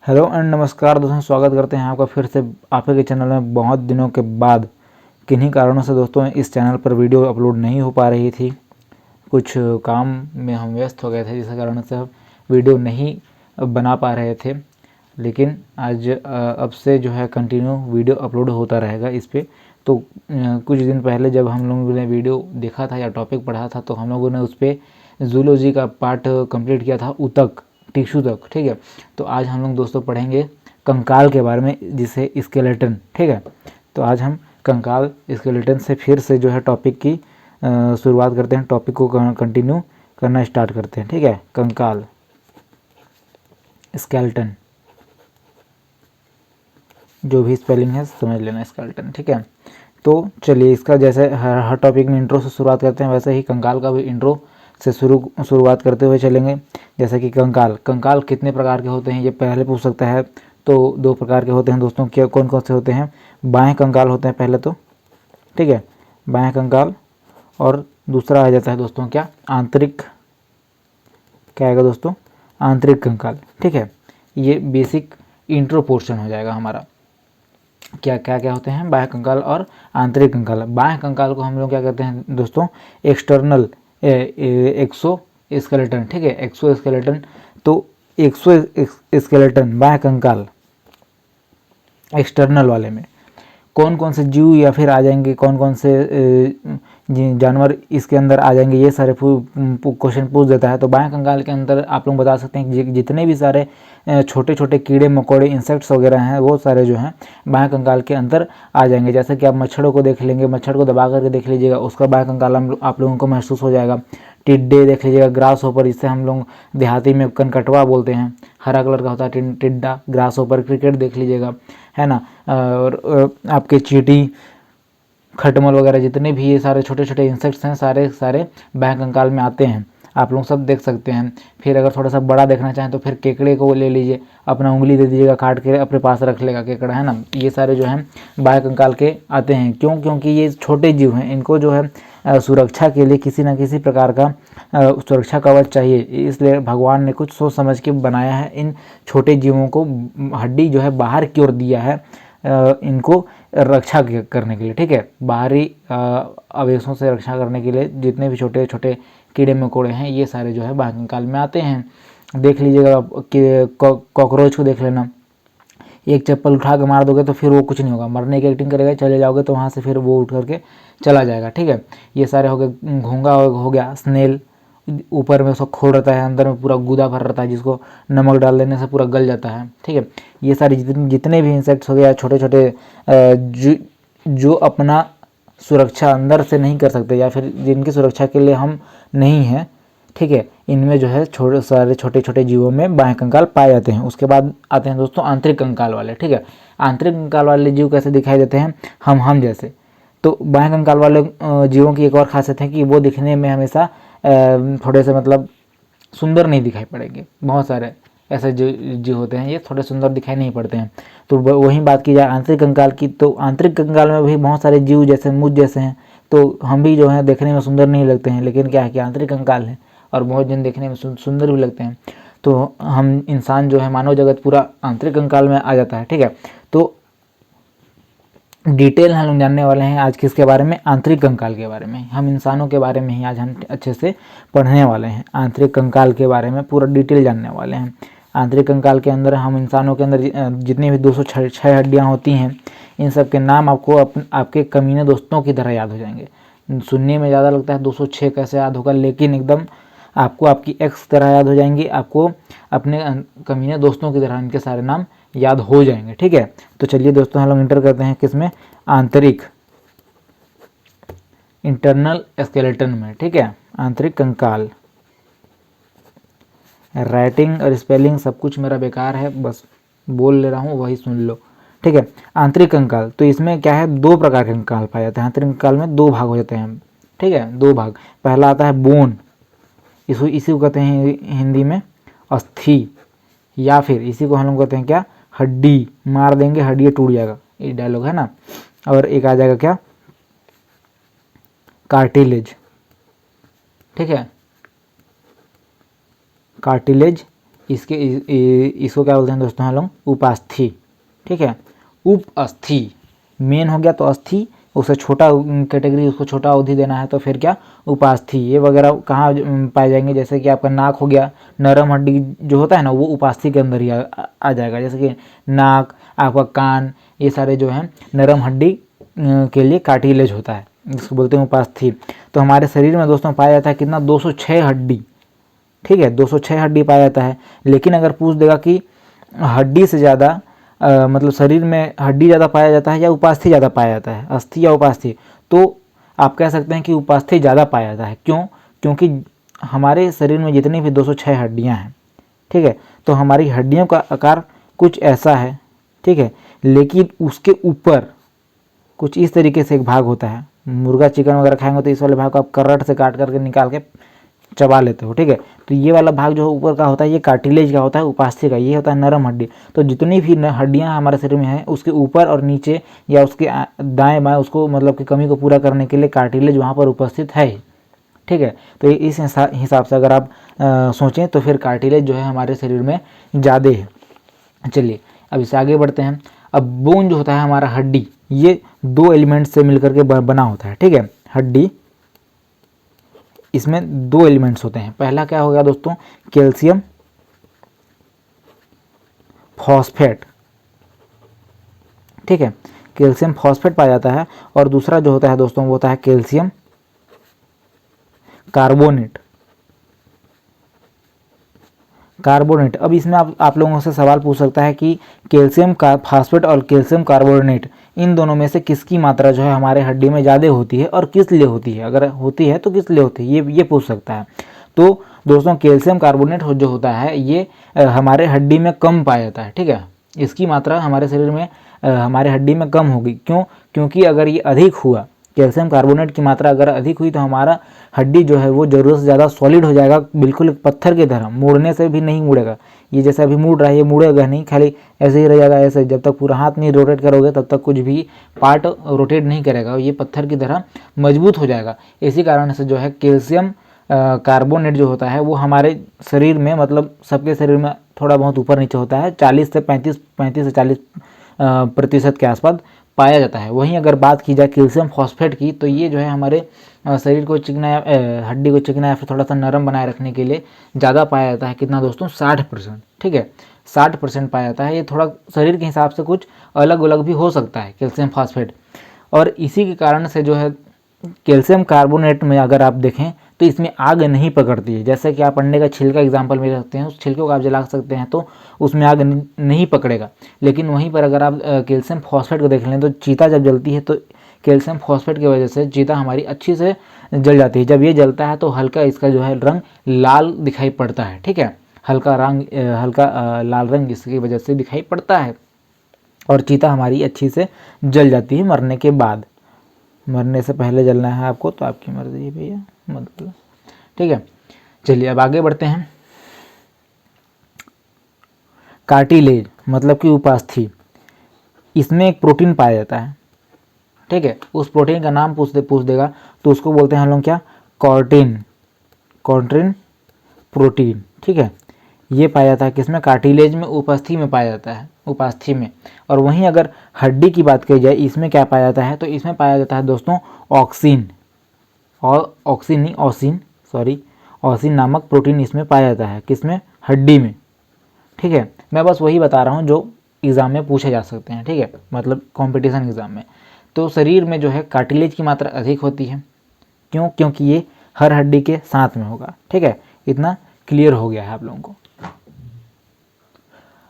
Hello and नमस्कार दोस्तों, स्वागत करते हैं आपका फिर से आपके के चैनल में। बहुत दिनों के बाद किन्हीं कारणों से दोस्तों इस चैनल पर वीडियो अपलोड नहीं हो पा रही थी। कुछ काम में हम व्यस्त हो गए थे, जिस कारण से हम वीडियो नहीं बना पा रहे थे। लेकिन आज अब से जो है कंटिन्यू वीडियो अपलोड होता रहेगा इस पर। तो कुछ दिन पहले जब हम लोगों ने वीडियो देखा था या टॉपिक पढ़ा था, तो हम लोगों ने उस पर जूलॉजी का पार्ट कंप्लीट किया था, ऊतक, टिश्यू तक। ठीक है, तो आज हम लोग दोस्तों पढ़ेंगे कंकाल के बारे में, जिसे स्केलेटन। ठीक है, तो आज हम कंकाल स्केलेटन से फिर से जो है टॉपिक की शुरुआत करते हैं, टॉपिक को कंटिन्यू करना स्टार्ट करते हैं। ठीक है, कंकाल स्केलेटन, जो भी स्पेलिंग है समझ लेना, स्केलेटन। ठीक है, तो चलिए इसका जैसे हर टॉपिक में इंट्रो से शुरुआत करते हैं, वैसे ही कंकाल का भी इंट्रो से शुरुआत करते हुए चलेंगे। जैसे कि कंकाल कितने प्रकार के होते हैं, ये पहले पूछ सकता है। तो दो प्रकार के होते हैं दोस्तों। क्या कौन कौन से होते हैं? बाएं कंकाल होते हैं पहले तो। ठीक है, बाएं कंकाल। और दूसरा आ जाता है दोस्तों क्या? आंतरिक। क्या आएगा दोस्तों? आंतरिक कंकाल। ठीक है, ये बेसिक इंट्रो पोर्शन हो जाएगा हमारा। क्या क्या क्या होते हैं? बाह्य कंकाल और आंतरिक कंकाल। बाह्य कंकाल को हम लोग क्या कहते हैं दोस्तों? एक्सटर्नल एक्सो स्केलेटन। ठीक है, एक्सो स्केलेटन। तो एक्सो स्केलेटन बाह्य कंकाल एक्सटर्नल वाले में कौन कौन से जीव या फिर आ जाएंगे, कौन कौन से जानवर इसके अंदर आ जाएंगे, ये सारे क्वेश्चन पूछ देता है। तो बाएं कंकाल के अंदर आप लोग बता सकते हैं कि जितने भी सारे छोटे छोटे कीड़े मकोड़े इंसेक्ट्स वगैरह हैं, वो सारे जो हैं बाएं कंकाल के अंदर आ जाएंगे। जैसे कि आप मच्छरों को देख लेंगे, मच्छर को दबा करके देख लीजिएगा, उसका बाएं कंकाल आप लोगों को महसूस हो जाएगा। टिड्डे देख लीजिएगा, ग्रास होपर, जिससे हम लोग देहाती में कनकटवा बोलते हैं, हरा कलर का होता है टिड्डा, ग्रास होपर। क्रिकेट देख लीजिएगा, है ना। और आपके चींटी, खटमल वगैरह, जितने भी ये सारे छोटे छोटे इंसेक्ट्स हैं, सारे सारे बाह्य कंकाल में आते हैं। आप लोग सब देख सकते हैं। फिर अगर थोड़ा सा बड़ा देखना चाहें तो फिर केकड़े को ले लीजिए, अपना उंगली दे दीजिएगा, काट के अपने पास रख लेगा केकड़ा, है ना। ये सारे जो हैं बाह्य कंकाल के आते हैं। क्यों? क्योंकि ये छोटे जीव हैं, इनको जो है सुरक्षा के लिए किसी न किसी प्रकार का सुरक्षा कवच चाहिए। इसलिए भगवान ने कुछ सोच समझ के बनाया है। इन छोटे जीवों को हड्डी जो है बाहर की ओर दिया है, इनको रक्षा करने के लिए। ठीक है, बाहरी आवेशों से रक्षा करने के लिए जितने भी छोटे छोटे कीड़े मकोड़े हैं, ये सारे जो है बाह्य कंकाल में आते हैं। देख लीजिएगा कि कॉकरोच को देख लेना, एक चप्पल उठा के मार दोगे तो फिर वो कुछ नहीं होगा, मरने की एक्टिंग करेगा, चले जाओगे तो वहाँ से फिर वो उठ करके चला जाएगा। ठीक है, ये सारे हो गए। घोंगा हो गया, स्नेल, ऊपर में उसका खोल रहता है, अंदर में पूरा गूदा भर रहता है, जिसको नमक डाल देने से पूरा गल जाता है। ठीक है, ये सारे जितने भी इंसेक्ट्स हो गया, छोटे छोटे जो अपना सुरक्षा अंदर से नहीं कर सकते, या फिर जिनकी सुरक्षा के लिए हम नहीं हैं, ठीक है, इनमें जो है सारे छोटे छोटे जीवों में बाह्य कंकाल पाए जाते हैं। उसके बाद आते हैं दोस्तों आंतरिक कंकाल वाले। ठीक है, आंतरिक कंकाल वाले जीव कैसे दिखाई देते हैं? हम जैसे। तो बाह्य कंकाल वाले जीवों की एक और खासियत है कि वो दिखने में हमेशा थोड़े से मतलब सुंदर नहीं दिखाई पड़ेंगे। बहुत सारे ऐसे जीव होते हैं, ये थोड़े सुंदर दिखाई नहीं पड़ते हैं। तो वही बात की जाए आंतरिक कंकाल की, तो आंतरिक कंकाल में भी बहुत सारे जीव जैसे मुझ जैसे हैं, तो हम भी जो है देखने में सुंदर नहीं लगते हैं, लेकिन क्या है कि आंतरिक कंकाल है और बहुत जन देखने में सुंदर भी लगते हैं। तो हम इंसान जो है, मानव जगत पूरा आंतरिक कंकाल में आ जाता है। ठीक है, तो डिटेल हम लोग जानने वाले हैं आज किसके बारे में? आंतरिक कंकाल के बारे में। हम इंसानों के बारे में ही आज हम अच्छे से पढ़ने वाले हैं। आंतरिक कंकाल के बारे में पूरा डिटेल जानने वाले हैं। आंतरिक कंकाल के अंदर हम इंसानों के अंदर जितनी भी 206 हड्डियाँ होती हैं, इन सब के नाम आपको आपके कमीने दोस्तों की तरह याद हो जाएंगे। सुनने में ज़्यादा लगता है 206 कैसे याद होगा, लेकिन एकदम आपको आपकी एक्स तरह याद हो जाएंगी, आपको अपने कमीने दोस्तों की तरह इनके सारे नाम याद हो जाएंगे। ठीक है, तो चलिए दोस्तों हम लोग इंटर करते हैं किसमें? आंतरिक, इंटरनल स्केलेटन में। ठीक है, आंतरिक कंकाल। राइटिंग और स्पेलिंग सब कुछ मेरा बेकार है, बस बोल ले रहा हूँ, वही सुन लो। ठीक है, आंतरिक कंकाल, तो इसमें क्या है? दो प्रकार के कंकाल पाए जाते हैं। आंतरिक कंकाल में दो भाग हो जाते हैं। ठीक है, दो भाग। पहला आता है बोन, इसी को कहते हैं हिंदी में अस्थि, या फिर इसी को हम लोग कहते हैं क्या? हड्डी। मार देंगे हड्डी टूट जाएगा, ये डायलॉग है ना। और एक आ जाएगा क्या? कार्टिलेज। ठीक है, कार्टिलेज इसको क्या बोलते हैं दोस्तों हम लोग, उपास्थि। ठीक है, उपअस्थि मेन हो गया तो अस्थि, उससे छोटा कैटेगरी, उसको छोटा अवधि देना है तो फिर क्या, उपास्थि। ये वगैरह कहाँ पाए जाएंगे, जैसे कि आपका नाक हो गया, नरम हड्डी जो होता है ना वो उपास्थि के अंदर ही आ जाएगा। जैसे कि नाक, आपका कान, ये सारे जो हैं नरम हड्डी के लिए कार्टिलेज होता है, जिसको बोलते हैं उपास्थि। तो हमारे शरीर में दोस्तों पाया जाता है कितना, 206 हड्डी। ठीक है, 206 हड्डी पाया जाता है। लेकिन अगर पूछ देगा कि हड्डी से ज़्यादा मतलब शरीर में हड्डी ज़्यादा पाया जाता है या उपास्थि ज़्यादा पाया जाता है, अस्थि या उपास्थि, तो आप कह सकते हैं कि उपास्थि ज़्यादा पाया जाता है। क्यों? क्योंकि हमारे शरीर में जितनी भी 206 हड्डियाँ हैं, ठीक है, तो हमारी हड्डियों का आकार कुछ ऐसा है, ठीक है, लेकिन उसके ऊपर कुछ इस तरीके से एक भाग होता है। मुर्गा चिकन वगैरह खाएंगे तो इस वाले भाग को आप करट से काट करके निकाल के चबा लेते हो। ठीक है, तो ये वाला भाग जो ऊपर का होता है ये कार्टिलेज का होता है, उपास्थि का ये होता है नरम हड्डी। तो जितनी भी हड्डियां हमारे शरीर में हैं उसके ऊपर और नीचे या उसके दाएं बाएं उसको मतलब कि कमी को पूरा करने के लिए कार्टिलेज वहाँ पर उपस्थित है। ठीक है, तो इस हिसाब से अगर आप सोचें तो फिर कार्टिलेज जो है हमारे शरीर में ज़्यादा है। चलिए अब इससे आगे बढ़ते हैं। अब बोन जो होता है हमारा हड्डी, ये 2 एलिमेंट से मिलकर के बना होता है। ठीक है, हड्डी इसमें 2 एलिमेंट्स होते हैं। पहला क्या हो गया दोस्तों, कैल्शियम फॉस्फेट। ठीक है, कैल्शियम फॉस्फेट पाया जाता है। और दूसरा जो होता है दोस्तों वो होता है कैल्शियम कार्बोनेट। कार्बोनेट, अब इसमें आप लोगों से सवाल पूछ सकता है कि कैल्शियम फॉस्फेट और कैल्शियम कार्बोनेट इन दोनों में से किसकी मात्रा जो है हमारे हड्डी में ज़्यादा होती है और किस लिए होती है, अगर होती है तो किस लिए होती है, ये पूछ सकता है। तो दोस्तों कैल्शियम कार्बोनेट जो होता है ये हमारे हड्डी में कम पाया जाता है। ठीक है, इसकी मात्रा हमारे शरीर में हमारे हड्डी में कम होगी। क्यों? क्योंकि अगर ये अधिक हुआ, कैल्शियम कार्बोनेट की मात्रा अगर अधिक हुई तो हमारा हड्डी जो है वो ज़रूरत से ज़्यादा सॉलिड हो जाएगा, बिल्कुल पत्थर की तरह, मुड़ने से भी नहीं मुड़ेगा। ये जैसे अभी मुड़ रहा है ये मुड़ेगा नहीं, खाली ऐसे ही रह जाएगा ऐसे। जब तक पूरा हाथ नहीं रोटेट करोगे तब तक कुछ भी पार्ट रोटेट नहीं करेगा, ये पत्थर की तरह मजबूत हो जाएगा। इसी कारण से जो है कैल्शियम कार्बोनेट जो होता है वो हमारे शरीर में, मतलब सबके शरीर में थोड़ा बहुत ऊपर नीचे होता है, 40 से 35 से 40% के आसपास पाया जाता है। वहीं अगर बात की जाए कैल्शियम फॉस्फेट की तो ये जो है हमारे शरीर को चिकना, हड्डी को चिकना या फिर थोड़ा सा नरम बनाए रखने के लिए ज़्यादा पाया जाता है। कितना दोस्तों, 60%। ठीक है, 60% पाया जाता है। ये थोड़ा शरीर के हिसाब से कुछ अलग अलग भी हो सकता है कैल्शियम फॉस्फेट। और इसी के कारण से जो है कैल्शियम कार्बोनेट में अगर आप देखें तो इसमें आग नहीं पकड़ती है। जैसे कि आप अंडे का छिलका एग्जाम्पल में रखते हैं, उस छिलके को आप जला सकते हैं तो उसमें आग नहीं पकड़ेगा। लेकिन वहीं पर अगर आप कैल्शियम फॉस्फेट को देख लें तो चीता जब जलती है तो कैल्शियम फॉस्फेट की वजह से चीता हमारी अच्छी से जल जाती है। जब ये जलता है तो हल्का इसका जो है रंग लाल दिखाई पड़ता है। ठीक है, हल्का लाल रंग इसकी वजह से दिखाई पड़ता है और चीता हमारी अच्छी से जल जाती है मरने के बाद। मरने से पहले जलना है आपको तो आपकी मर्जी है भैया, मतलब। ठीक है, चलिए अब आगे बढ़ते हैं। कार्टिलेज मतलब कि उपास्थि, इसमें एक प्रोटीन पाया जाता है। ठीक है, उस प्रोटीन का नाम पूछ देगा तो उसको बोलते हैं हम लोग क्या, कॉर्टिन प्रोटीन। ठीक है, ये पाया जाता है किसमें, कार्टिलेज में, उपास्थि में पाया जाता है, उपास्थि में। और वहीं अगर हड्डी की बात की जाए इसमें क्या पाया जाता है, तो इसमें पाया जाता है दोस्तों ऑक्सिन, और ऑक्सिन नामक प्रोटीन इसमें पाया जाता है। किसमें, हड्डी में। ठीक है, मैं बस वही बता रहा हूँ जो एग्ज़ाम में पूछे जा सकते हैं। ठीक है, मतलब कंपटीशन एग्ज़ाम में। तो शरीर में जो है कार्टिलेज की मात्रा अधिक होती है। क्यों? क्योंकि ये हर हड्डी के साथ में होगा। ठीक है, इतना क्लियर हो गया है आप लोगों को।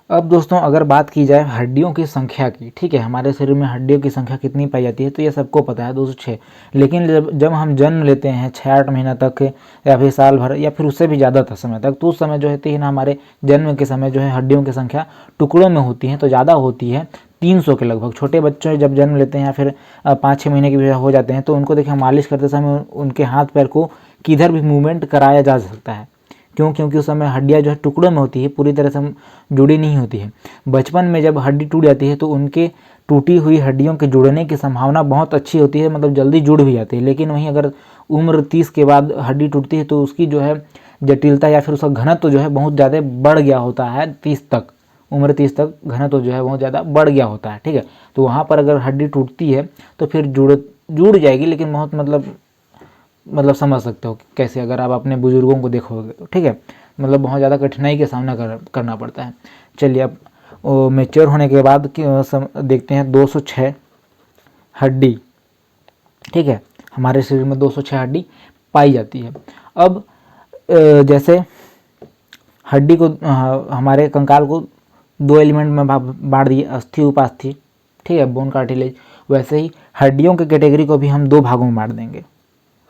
अब दोस्तों अगर बात की जाए हड्डियों की संख्या की, ठीक है, हमारे शरीर में हड्डियों की संख्या कितनी पाई जाती है, तो ये सबको पता है 206। लेकिन जब हम जन्म लेते हैं 6-8 महीना तक या फिर साल भर या फिर उससे भी ज़्यादा समय तक, तो उस समय जो होती है ना, हमारे जन्म के समय जो है हड्डियों की संख्या टुकड़ों में होती है तो ज़्यादा होती है, 300 के लगभग। छोटे बच्चे जब जन्म लेते हैं या फिर 5-6 महीने के भी हो जाते हैं तो उनको देखिए मालिश करते समय उनके हाथ पैर को किधर भी मूवमेंट कराया जा सकता है। क्यों? क्योंकि उस समय हड्डियाँ जो है टुकड़ों में होती है, पूरी तरह से जुड़ी नहीं होती है। बचपन में जब हड्डी टूट जाती है तो उनके टूटी हुई हड्डियों के जुड़ने की संभावना बहुत अच्छी होती है, मतलब जल्दी जुड़ भी जाती है। लेकिन वहीं अगर उम्र 30 के बाद हड्डी टूटती है तो उसकी जो है जटिलता या फिर उसका घनत्व जो है बहुत ज़्यादा बढ़ गया होता है 30 तक, उम्र 30 तक घनत्व जो है बहुत ज़्यादा बढ़ गया होता है, ठीक है। तो वहाँ पर अगर हड्डी टूटती है तो फिर जुड़ जाएगी, लेकिन बहुत मतलब समझ सकते हो कैसे, अगर आप अपने बुजुर्गों को देखोगे तो, ठीक है। मतलब बहुत ज़्यादा कठिनाई का सामना करना पड़ता है। चलिए अब मैच्योर होने के बाद देखते हैं 206 हड्डी, ठीक है। हमारे शरीर में 206 हड्डी पाई जाती है। अब जैसे हड्डी को हमारे कंकाल को 2 एलिमेंट में बांट दिए, अस्थि उपास्थि, ठीक है, बोन कार्टिलेज। वैसे ही हड्डियों के कैटेगरी को भी हम 2 भागों में बांट देंगे,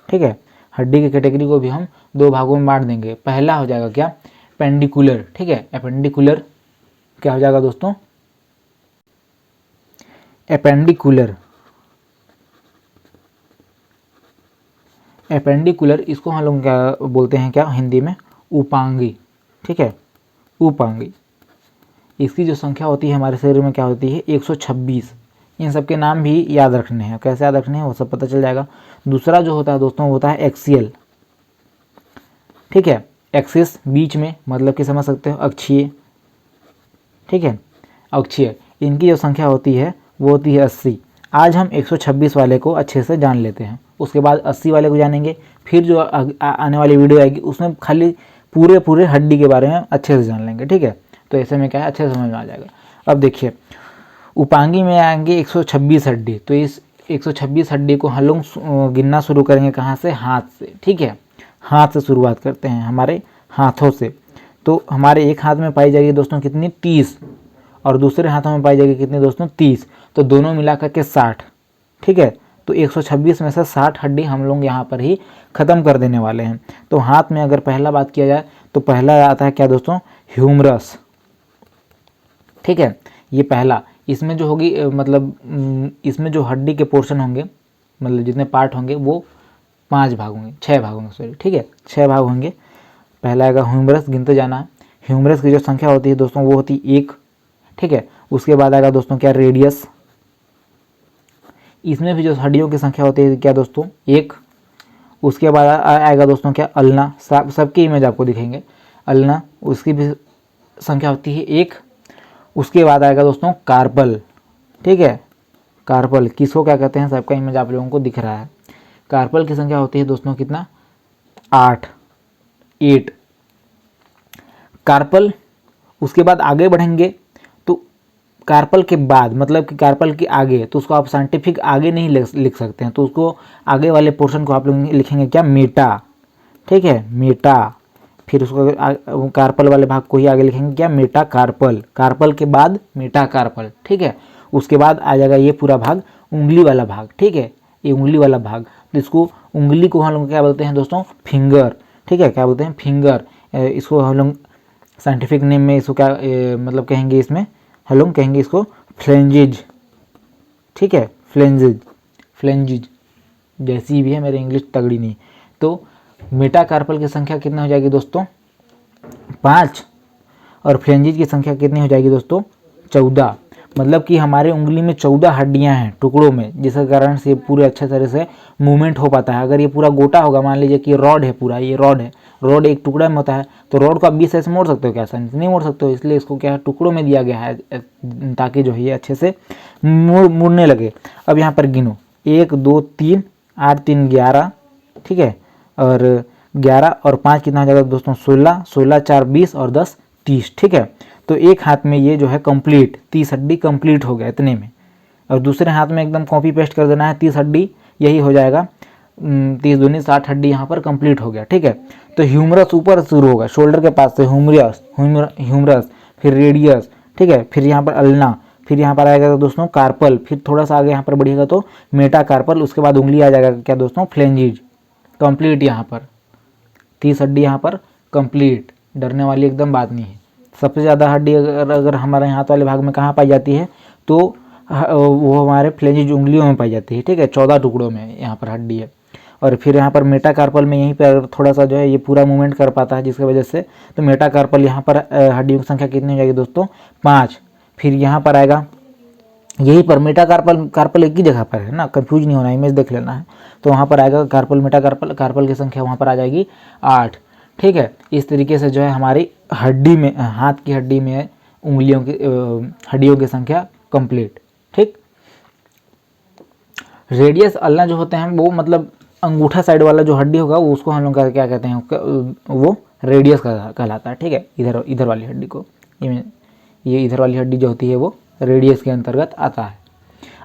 ठीक है। हड्डी की कैटेगरी को भी हम 2 भागों में बांट देंगे। पहला हो जाएगा क्या, पेंडिकुलर, ठीक है। एपेंडिकुलर क्या हो जाएगा दोस्तों, एपेंडिकुलर, एपेंडिकुलर इसको हम लोग क्या बोलते हैं, क्या हिंदी में, उपांगी, ठीक है, उपांगी। इसकी जो संख्या होती है हमारे शरीर में क्या होती है, 126। इन सब के नाम भी याद रखने हैं, कैसे याद रखने हैं वो सब पता चल जाएगा। दूसरा जो होता है दोस्तों होता है एक्सियल, ठीक है। एक्सिस बीच में, मतलब कि समझ सकते हो, अक्षीय, ठीक है, अक्षीय। इनकी जो संख्या होती है वो होती है 80। आज हम 126 वाले को अच्छे से जान लेते हैं, उसके बाद 80 वाले को जानेंगे। फिर जो आने वाली वीडियो आएगी उसमें खाली पूरे हड्डी के बारे में अच्छे से जान लेंगे, ठीक है। तो ऐसे में क्या है, अच्छे से समझ में आ जाएगा। अब देखिए, उपांगी में आएंगे 126 हड्डी। तो इस 126 हड्डी को हम लोग गिनना शुरू करेंगे कहाँ से, हाथ से, ठीक है। हाथ से शुरुआत करते हैं, हमारे हाथों से। तो हमारे एक हाथ में पाई जाएगी दोस्तों कितनी, 30, और दूसरे हाथों में पाई जाएगी कितनी दोस्तों, 30। तो दोनों मिलाकर के 60, ठीक है। तो 126 में से 60 हड्डी हम लोग यहाँ पर ही ख़त्म कर देने वाले हैं। तो हाथ में अगर पहला बात किया जाए तो पहला आता है क्या दोस्तों, ह्यूमरस, ठीक है। ये पहला, इसमें जो होगी मतलब इसमें जो हड्डी के पोर्शन होंगे, मतलब जितने पार्ट होंगे वो 5 भाग होंगे, 6 भाग होंगे, सॉरी, ठीक है, 6 भाग होंगे। पहला आएगा ह्यूमरस, गिनते जाना है। ह्यूमरस की जो संख्या होती है दोस्तों वो होती है 1, ठीक है। उसके बाद आएगा दोस्तों क्या, रेडियस। इसमें भी जो हड्डियों की संख्या होती है क्या दोस्तों, 1। उसके बाद आएगा दोस्तों क्या, अल्ना। सबकी इमेज आपको दिखेंगे, अल्ना, उसकी भी संख्या होती है 1। उसके बाद आएगा दोस्तों कार्पल, ठीक है। कार्पल किसको क्या कहते हैं, सबका इमेज आप लोगों को दिख रहा है। कार्पल की संख्या होती है दोस्तों कितना, 8 कार्पल। उसके बाद आगे बढ़ेंगे तो कार्पल के बाद, मतलब कि कार्पल के आगे, तो उसको आप साइंटिफिक आगे नहीं लिख सकते हैं, तो उसको आगे वाले पोर्शन को आप लोग लिखेंगे क्या, मेटा, ठीक है, मेटा। फिर उसको कार्पल वाले भाग को ही आगे लिखेंगे क्या, मेटा कार्पल। कार्पल के बाद मेटा कार्पल, ठीक है। उसके बाद आ जाएगा ये पूरा भाग, उंगली वाला भाग, ठीक है, ये उंगली वाला भाग। तो इसको, उंगली को हम लोग क्या बोलते हैं दोस्तों, फिंगर, ठीक है, क्या बोलते हैं, फिंगर। इसको हम लोग साइंटिफिक नेम में इसको क्या मतलब कहेंगे, इसमें हम लोग कहेंगे इसको फ्लेंजिज, ठीक है, फ्लेंजिज जैसी भी है, मेरी इंग्लिश तगड़ी नहीं। तो मेटाकार्पल की संख्या कितना हो जाएगी दोस्तों, 5, और फ्लेंजिज की संख्या कितनी हो जाएगी दोस्तों, 14। मतलब कि हमारे उंगली में 14 हड्डियां हैं टुकड़ों में, जिसके कारण से पूरे अच्छे तरह से मूवमेंट हो पाता है। अगर ये पूरा गोटा होगा, मान लीजिए कि रॉड है, पूरा ये रॉड है, रॉड एक टुकड़ा में होता है, तो रॉड को आप 20 ऐसे मोड़ सकते हो क्या, आसानी से नहीं मोड़ सकते हो। इसलिए इसको क्या है, टुकड़ों में दिया गया है ताकि जो है ये अच्छे से मुड़ने लगे। अब यहाँ पर गिनो, 1 2 3 8 3 11, ठीक है, और 11 और 5 कितना हो जाएगा दोस्तों, 16, 16 4 20 और 10 30, ठीक है। तो एक हाथ में ये जो है कंप्लीट 30 हड्डी कंप्लीट हो गया इतने में, और दूसरे हाथ में एकदम कॉपी पेस्ट कर देना है 30 हड्डी, यही हो जाएगा 30 दूनी 60 हड्डी यहाँ पर कंप्लीट हो गया, ठीक है। तो ह्यूमरस ऊपर शुरू होगा, शोल्डर के पास से ह्यूमरस, फिर रेडियस, ठीक है, फिर यहाँ पर अल्ना, फिर यहाँ पर आएगा दोस्तों कार्पल, फिर थोड़ा सा आगे यहाँ पर बढ़िएगा तो मेटा कार्पल, उसके बाद उंगली आ जाएगा क्या दोस्तों, फ्लेंजिज। कंप्लीट यहाँ पर 30 हड्डी यहाँ पर कंप्लीट, डरने वाली एकदम बात नहीं है। सबसे ज़्यादा हड्डी अगर हमारे हाथ वाले भाग में कहाँ पाई जाती है, तो वो हमारे फ्लेंजिज उंगलियों में पाई जाती है, ठीक है, 14 टुकड़ों में यहाँ पर हड्डी है। और फिर यहाँ पर मेटाकार्पल में यहीं पर थोड़ा सा जो है ये पूरा मूवमेंट कर पाता है, जिसकी वजह से तो मेटाकार्पल यहाँ पर हड्डियों की संख्या कितनी हो जाएगी दोस्तों, 5। फिर यहाँ पर आएगा यहीं पर कार्पल एक ही जगह पर है ना, कंफ्यूज नहीं होना, इमेज देख लेना है। तो वहाँ पर आएगा कार्पल, मेटाकार्पल, कार्पल की संख्या वहाँ पर आ जाएगी 8, ठीक है। इस तरीके से जो है हमारी हड्डी में, हाथ की हड्डी में उंगलियों की हड्डियों की संख्या कंप्लीट। ठीक। रेडियस अल्ना जो होते हैं वो मतलब अंगूठा साइड वाला जो हड्डी होगा वो, उसको हम लोग क्या कहते हैं, वो रेडियस कहलाता है। ठीक है। इधर वाली हड्डी को, ये इधर वाली हड्डी जो होती है वो रेडियस के अंतर्गत आता है।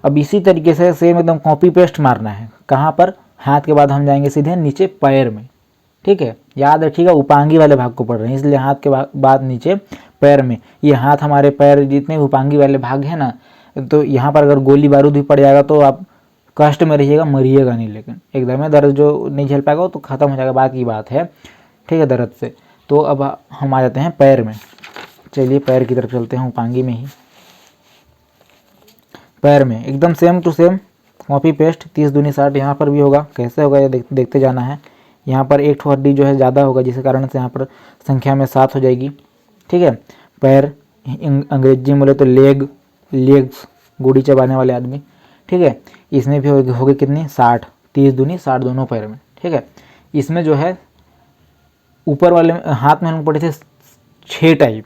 अब इसी तरीके से सेम एकदम कॉपी पेस्ट मारना है। कहाँ पर? हाथ के बाद हम जाएंगे सीधे नीचे पैर में। ठीक है। याद रखिएगा उपांगी वाले भाग को पढ़ रहे हैं, इसलिए हाथ के बाद नीचे पैर में। ये हाथ हमारे पैर जितने उपांगी वाले भाग हैं ना, तो यहाँ पर अगर गोली बारूद भी पड़ जाएगा तो आप कष्ट में रहिएगा, मरिएगा नहीं, लेकिन एकदम दर्द जो नहीं झेल पाएगा तो ख़त्म हो जाएगा, बात की बात है। ठीक है, दर्द से। तो अब हम आ जाते हैं पैर में। चलिए पैर की तरफ चलते हैं, उपांगी में ही। पैर में एकदम same to same copy paste 30 दूनी 60 यहाँ पर भी होगा। कैसे होगा ये देखते जाना है। यहाँ पर एक हड्डी जो है ज़्यादा होगा, जिस कारण से यहाँ पर संख्या में 7 हो जाएगी। ठीक है। पैर अंग्रेजी में बोले तो लेग्स, गोड़ी चबाने वाले आदमी। ठीक है। इसमें भी होगी कितनी? 60, 30 दूनी 60 दोनों पैर में। ठीक है। इसमें जो है ऊपर वाले हाथ में हम लोग पढ़े थे 6 टाइप,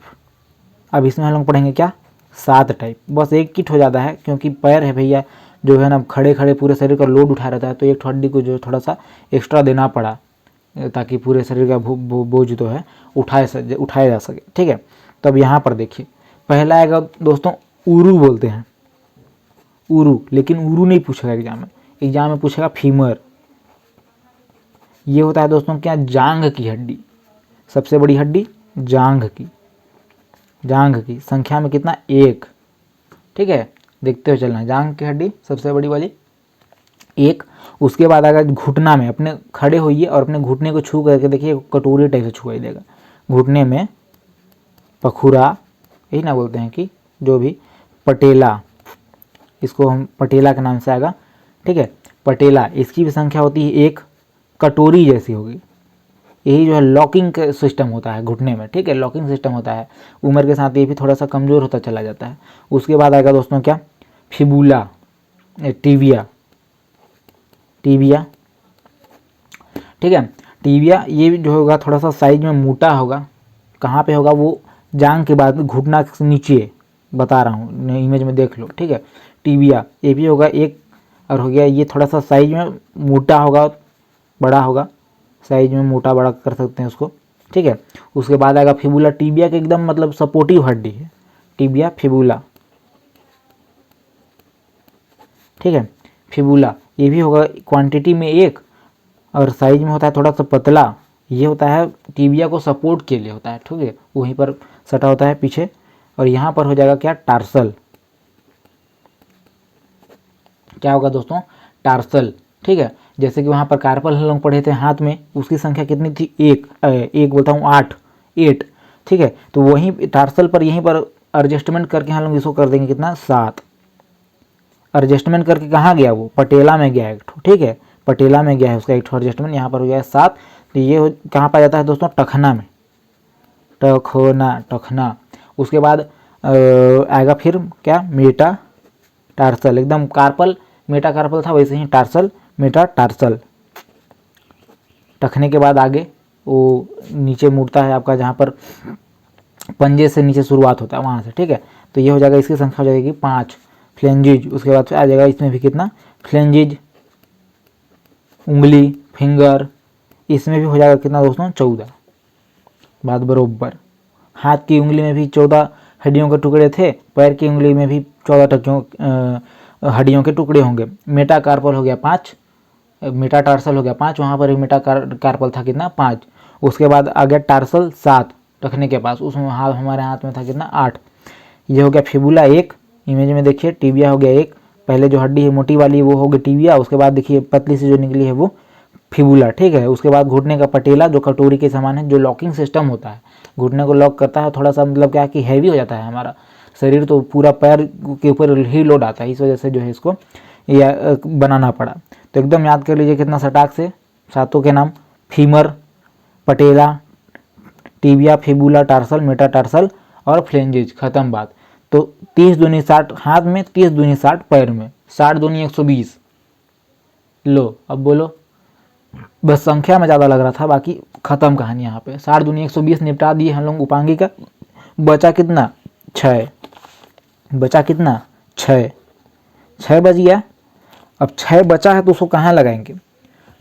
अब इसमें हम लोग पढ़ेंगे क्या? 7 टाइप। बस एक किट हो जाता है, क्योंकि पैर है भैया जो है ना, खड़े खड़े पूरे शरीर का लोड उठा रहता है, तो एक हड्डी को जो थोड़ा सा एक्स्ट्रा देना पड़ा, ताकि पूरे शरीर का बोझ जो है उठाया जा सके। ठीक है। तो अब यहाँ पर देखिए, पहला आएगा दोस्तों उरू बोलते हैं, उरू। लेकिन उरू नहीं पूछेगा एग्जाम में पूछेगा फीमर। ये होता है दोस्तों क्या? जांघ की हड्डी, सबसे बड़ी हड्डी जांघ की संख्या में कितना? 1। ठीक है, देखते हुए चलना। जांघ की हड्डी सबसे बड़ी वाली 1। उसके बाद अगर घुटना में, अपने खड़े होइए और अपने घुटने को छू करके देखिए, कटोरी टाइप से छुआई देगा घुटने में। पखुरा, यही ना बोलते हैं कि जो भी, पटेला, इसको हम पटेला के नाम से आएगा। ठीक है। पटेला, इसकी भी संख्या होती है 1, कटोरी जैसी होगी। यही जो है लॉकिंग सिस्टम होता है घुटने में। ठीक है, लॉकिंग सिस्टम होता है। उम्र के साथ ये भी थोड़ा सा कमज़ोर होता चला जाता है। उसके बाद आएगा दोस्तों क्या? Fibula, tibia. ठीक है। टीबिया ये जो होगा थोड़ा सा साइज में मोटा होगा। कहाँ पे होगा वो? जांघ के बाद घुटना के नीचे, बता रहा हूँ, इमेज में देख लो। ठीक है। टीबिया ये भी होगा 1, और हो गया ये थोड़ा सा साइज में मोटा होगा, बड़ा होगा, साइज में मोटा बड़ा कर सकते हैं उसको। ठीक है। उसके बाद आएगा फिबुला। टीबिया के एकदम मतलब सपोर्टिव हड्डी है, टीबिया फिबुला। ठीक है। फिबुला ये भी होगा क्वांटिटी में 1, और साइज में होता है थोड़ा सा पतला। ये होता है टीबिया को सपोर्ट के लिए होता है। ठीक है, वहीं पर सटा होता है पीछे। और यहाँ पर हो जाएगा क्या? टार्सल। क्या होगा दोस्तों? टार्सल। ठीक है। जैसे कि वहाँ पर कार्पल हम लोग पढ़े थे हाथ में, उसकी संख्या कितनी थी? 1 बोलता हूँ 8। ठीक है। तो वहीं टार्सल पर, यहीं पर एडजस्टमेंट करके हम लोग इसको कर देंगे कितना? 7। एडजस्टमेंट करके कहाँ गया वो? पटेला में गया एक ठो। ठीक है, पटेला में गया है उसका एक ठो एडजस्टमेंट, यहाँ पर हो गया है 7। तो ये कहाँ पाया जाता है दोस्तों? टखना में, टखना। उसके बाद आएगा फिर क्या? Meta tarsal. एकदम कार्पल मेटा कार्पल था, वैसे ही टार्सल मेटा टार्सल। टखने के बाद आगे वो नीचे मुड़ता है आपका, जहाँ पर पंजे से नीचे शुरुआत होता है वहाँ से। ठीक है। तो ये हो जाएगा, इसकी संख्या हो जाएगी 5। फ्लेंजिज, उसके बाद आ जाएगा इसमें भी कितना? फ्लेंजिज, उंगली, फिंगर, इसमें भी हो जाएगा कितना दोस्तों? 14। बात बरोबर। हाथ की उंगली में भी 14 हड्डियों के टुकड़े थे, पैर की उंगली में भी 14 हड्डियों के टुकड़े होंगे। मेटा कार्पल हो गया 5, मेटा टार्सल हो गया 5, वहाँ पर भी मेटा कार्पल था कितना? 5। उसके बाद आ गया टार्सल 7 टखने के पास, उसमें हमारे हाथ में था कितना? 8। ये हो गया फिबुला 1, इमेज में देखिए। टीबिया हो गया 1, पहले जो हड्डी है मोटी वाली वो हो गई टीबिया, उसके बाद देखिए पतली सी जो निकली है वो फिबुला। ठीक है। उसके बाद घुटने का पटेला, जो कटोरी के समान है, जो लॉकिंग सिस्टम होता है, घुटने को लॉक करता है। थोड़ा सा मतलब क्या कि हैवी हो जाता है हमारा शरीर, तो पूरा पैर के ऊपर ही लोड आता है, इस वजह से जो है इसको बनाना पड़ा। तो एकदम याद कर लीजिए कितना सटाक से, सातों के नाम: फीमर, पटेला, टीबिया, फिबुला, टार्सल, मेटाटार्सल और फ्लेंजेज। खत्म बात। तो 30 दूनी 60 हाथ में, 30 दूनी 60 पैर में, 60 दूनी 120। लो अब बोलो बस संख्या में ज़्यादा लग रहा था, बाकी ख़त्म कहानी यहाँ पे। 60 दूनी 120 निपटा दिए हम लोग उपांगी का। बचा कितना? 6। बचा कितना? 6। 6 बच गया। अब 6 बचा है तो उसको कहाँ लगाएंगे?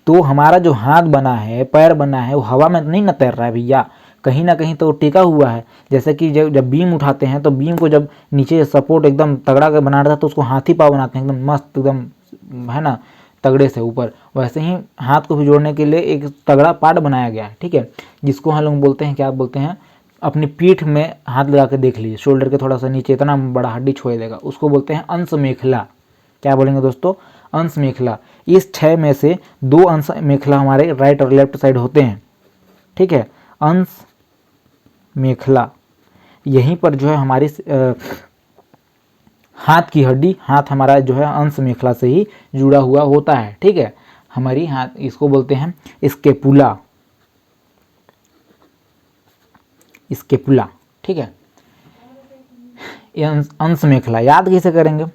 तो हमारा जो हाथ बना है, पैर बना है, वो हवा में नहीं ना तैर रहा है भैया, कहीं ना कहीं तो टिका हुआ है। जैसे कि जब बीम उठाते हैं तो बीम को जब नीचे सपोर्ट एकदम तगड़ा कर बना रहता है तो उसको हाथी पाव बनाते हैं एकदम मस्त, एकदम है ना, तगड़े से ऊपर। वैसे ही हाथ को भी जोड़ने के लिए एक तगड़ा पार्ट बनाया गया है, ठीक है, जिसको हम लोग बोलते हैं, क्या बोलते हैं, अपनी पीठ में हाथ लगा के देख लीजिए, शोल्डर के थोड़ा सा नीचे इतना बड़ा हड्डी छोड़ देगा, उसको बोलते हैं अंश मेखला। क्या बोलेंगे दोस्तों? अंश मेखला। इस 6 में से 2 अंश मेखला हमारे राइट और लेफ्ट साइड होते हैं, ठीक है, अंश मेखला। यहीं पर जो है हमारी हाथ की हड्डी, हाथ हमारा जो है अंश मेखला से ही जुड़ा हुआ होता है, ठीक है। हमारी हाथ, इसको बोलते हैं स्केपुला, स्केपुला, ठीक है। ये अंश मेखला याद कैसे करेंगे?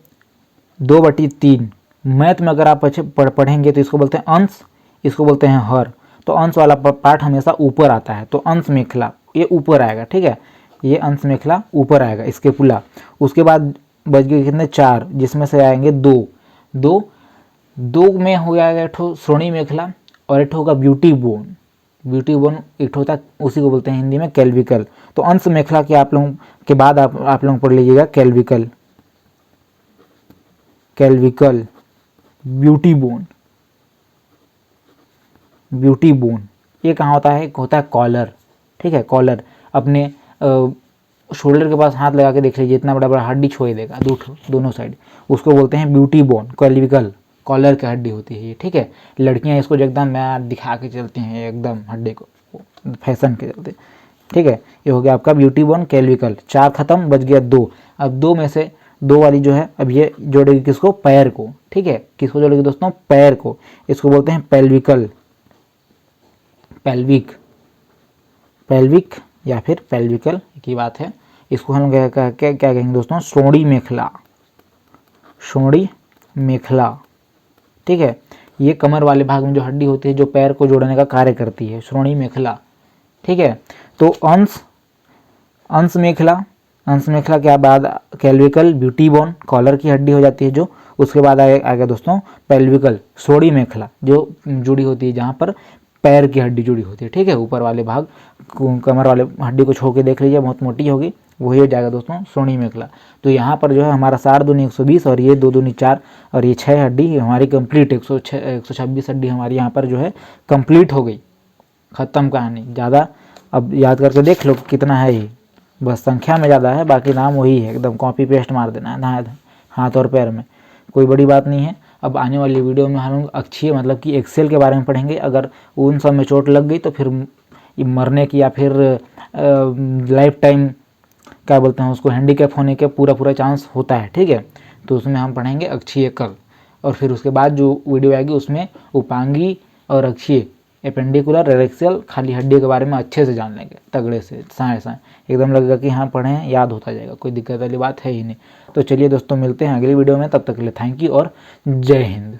2/3 मैथ में अगर आप पढ़ेंगे तो इसको बोलते हैं अंश, इसको बोलते हैं हर। तो अंश वाला पार्ट हमेशा ऊपर आता है, तो अंश मेखला ये ऊपर आएगा, ठीक है, ये अंश मेखला ऊपर आएगा, स्केपुला। उसके बाद बच गए कितने? 4, जिसमें से आएंगे 2 में हो जाएगा एक ठो श्रोणी मेखला और एक ठो होगा ब्यूटी बोन। ब्यूटी बोन एक होता है, उसी को बोलते हैं हिंदी में कैल्विकल। तो अंश मेखला के आप लोगों के बाद आप लोग पढ़ लीजिएगा कैल्विकल, कैल्विकल, ब्यूटी बोन, ब्यूटी बोन। ये कहाँ होता है? एक होता है कॉलर, ठीक है, कॉलर। अपने शोल्डर के पास हाथ लगा के देख लीजिए, इतना बड़ा बड़ा हड्डी छोड़ देगा दोनों साइड, उसको बोलते हैं ब्यूटी बोन, कैल्विकल, कॉलर की हड्डी होती है ये, ठीक है। लड़कियां इसको एकदम मैं दिखा के चलती हैं एकदम हड्डी को, फैशन के चलते, ठीक है। ये हो गया आपका ब्यूटी बोन, कैल्विकल। 4 खत्म, बच गया 2। अब 2 में से 2 वाली जो है, अब ये जोड़ेगी किसको? पैर को, ठीक है। किसको जोड़ेगी दोस्तों? पैर को। इसको बोलते हैं पेल्विकल, पेल्विक, पेल्विक या फिर पेल्विकल की बात है। इसको हम क्या कहेंगे दोस्तों? श्रोणी मेखला, श्रोणी मेखला, ठीक है। ये कमर वाले भाग में जो हड्डी होती है जो पैर को जोड़ने का कार्य करती है, श्रोणी मेखला, ठीक है। तो अंश मेखला, अंश मेखला के बाद कैल्विकल, ब्यूटी बोन, कॉलर की हड्डी हो जाती है जो। उसके बाद आ गया दोस्तों पेल्विकल, श्रोणी मेखला, जो जुड़ी होती है जहाँ पर पैर की हड्डी जुड़ी होती है, ठीक है। ऊपर वाले भाग कमर वाले हड्डी को छोड़ के देख लीजिए, बहुत मोटी होगी, वही हो जाएगा दोस्तों श्रोणी मेखला। तो यहाँ पर जो है हमारा 4 दूनी 120 और ये 2 दूनी 4 और ये 6 हड्डी हमारी कंप्लीट, 126 हड्डी हमारी यहाँ पर जो है कंप्लीट हो गई। ख़त्म कहानी। ज़्यादा अब याद करके देख लो कितना है ये, बस संख्या में ज़्यादा है, बाकी नाम वही है, एकदम कॉपी पेस्ट मार देना है हाथ और पैर में, कोई बड़ी बात नहीं है। अब आने वाली वीडियो में हम लोग अक्षीय मतलब कि एक्सेल के बारे में पढ़ेंगे। अगर उन सब में चोट लग गई तो फिर मरने की या फिर लाइफ टाइम क्या बोलते हैं उसको, हैंडीकैप होने के पूरा चांस होता है, ठीक है। तो उसमें हम पढ़ेंगे अक्षीय कल, और फिर उसके बाद जो वीडियो आएगी उसमें उपांगी और अक्षीय, एपेंडिकुलर, रेक्सियल, खाली हड्डी के बारे में अच्छे से जान लेंगे, तगड़े से साए एकदम लगेगा कि हाँ पढ़े हैं, याद होता जाएगा, कोई दिक्कत वाली बात है ही नहीं। तो चलिए दोस्तों, मिलते हैं अगली वीडियो में, तब तक के लिए थैंक यू और जय हिंद।